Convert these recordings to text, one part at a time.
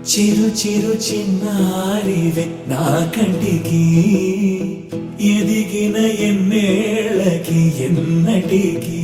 చిరు చిరు చిన్నారివే నా కంటికి ఎదిగిన ఎన్నేళ్ళకి ఎన్నటికి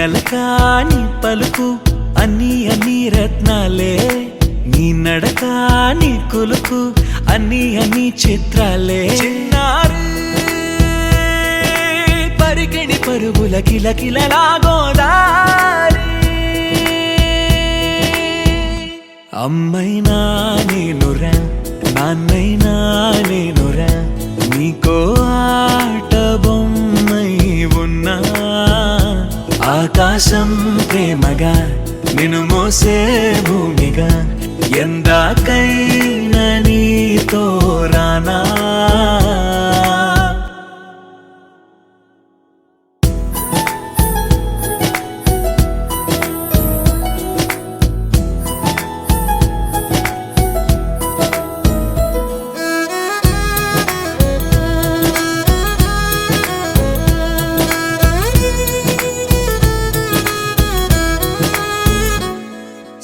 అలకాని పలుకు అన్ని రత్నాలే నీ నడకాని కులుకు అన్ని చిత్రాలే పరికిణి పరుగుల కిలకిలలాగోదారి అమ్మైనా నేనురా నాన్నైనా నేనురా నీకో ఆట బొమ్మై ఉన్నా ఆకాశం ప్రేమగా నిన్ను మోసే భూమిగా ఎందాకైనా నీతో రానా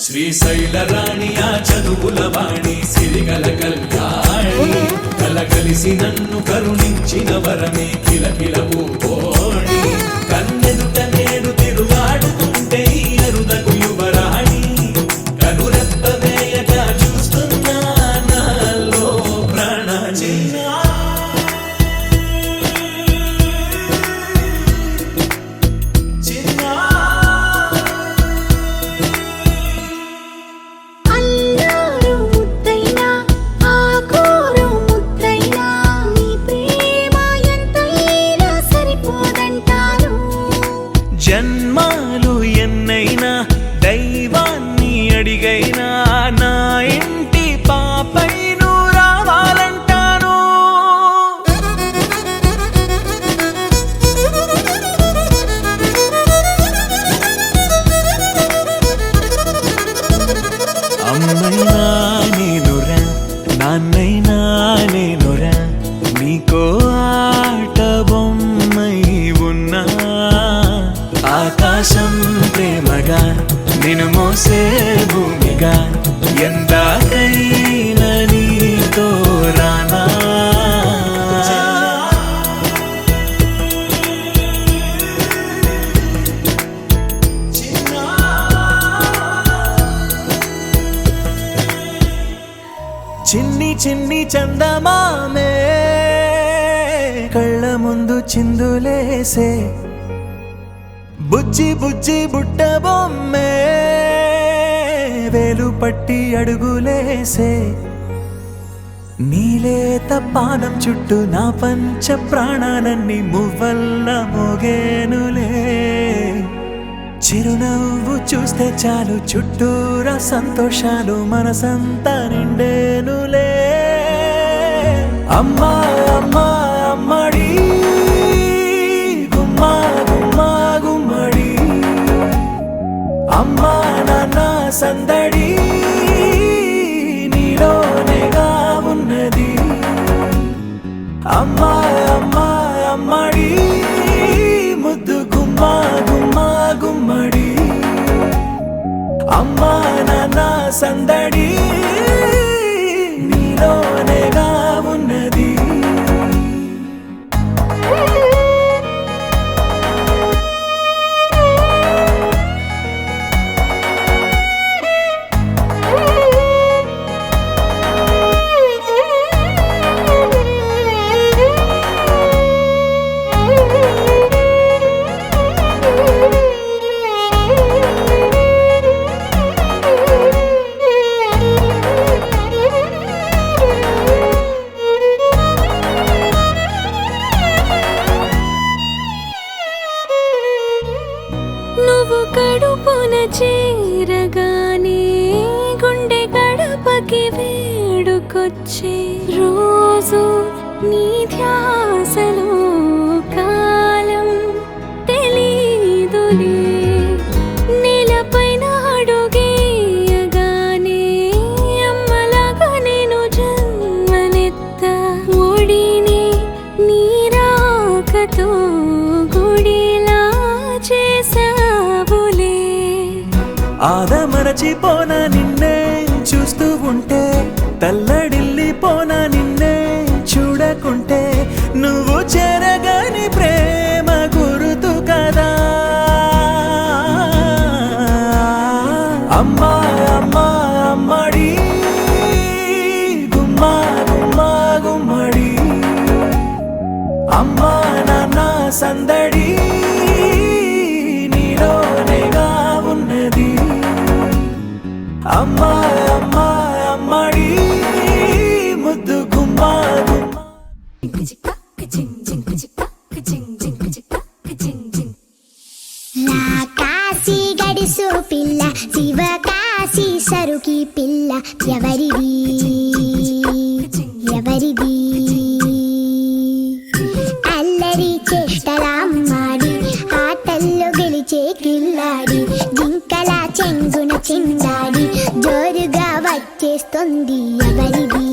శ్రీశైల రాణి ఆ చదువుల వాణి సిరిగల కళ్యాణి కలగలిసి నన్ను కరుణించిన వరమే కిలకిల పూకోణి కన్నెదుట నేడు తిరుగాడుతుంటే ఈ అరుదకు యువరాణి కనురెప్ప వేయగా చూస్తున్నా నాలో ప్రాణ జన్మాలు ఎన్నైనా దైవాన్ని అడిగైనా నా ఇంటి పాపై నువ్వు రావాలంటాను అమ్మైనా నేనురా నాన్నైనా నేనురా నీకో ఆట బొమ్మై ఉన్నా ఆకాశం ప్రేమగా నిన్ను మోసే భూమిగా ఎందాకైనా నీతో రానా చిన్ని చిన్ని చందమామే కళ్ళ ముందు చిందులేసే బుజ్జి బుజ్జి బుట్ట బొమ్మే వేలు పట్టి అడుగులేసే నీలేత పానం చుట్టూ నా పంచ ప్రాణాలన్నీ మువ్వల్ల మోగేనులే చిరునవ్వు చూస్తే చాలు చుట్టూరా సంతోషాలు మనసంతా నిండేనులే అమ్మా అమ్మా అమ్మడి గుమ్మా గుమ్మా గుమ్మడి అమ్మా నాన్న సందడి నీలోనేగా ఉన్నది అమ్మా అమ్మా అమ్మడి ముద్దు గుమ్మా గుమ్మా గుమ్మడి అమ్మా నాన్న సందడి నీలోనేగా ఉన్నది కడుపున చేరగానే గుండె గడపకి వేడుకొచ్చే రోజు నీ ధ్యాసలో కాలం తెలీదు ఆదమరచిపోనా నిన్నే చూస్తూ ఉంటే, తల్లడిల్లిపోనా నిన్నే చూడకుంటే, నువ్వు చెరగని ప్రేమ గురుతు కదా. అమ్మా అమ్మా అమ్మడి గుమ్మా గుమ్మా గుమ్మడి, అమ్మా నాన్న సందడి నీలోనేగా ఉన్నది. అమ్మా అమ్మా అమ్మడి ముద్దు గుమ్మా గుమ్మా. నా కాశీ గడిసు పిల్ల, శివ కాశీ సరుకి పిల్ల, ఎవరిది ఎవరిది? అల్లరి చేష్టలామ్మాడి, ఆటల్లో గెలిచే కిల్లాడి, జింకల చెంగున చిందాడి, జోరుగా వచ్చేస్తుంది ఎవరిది?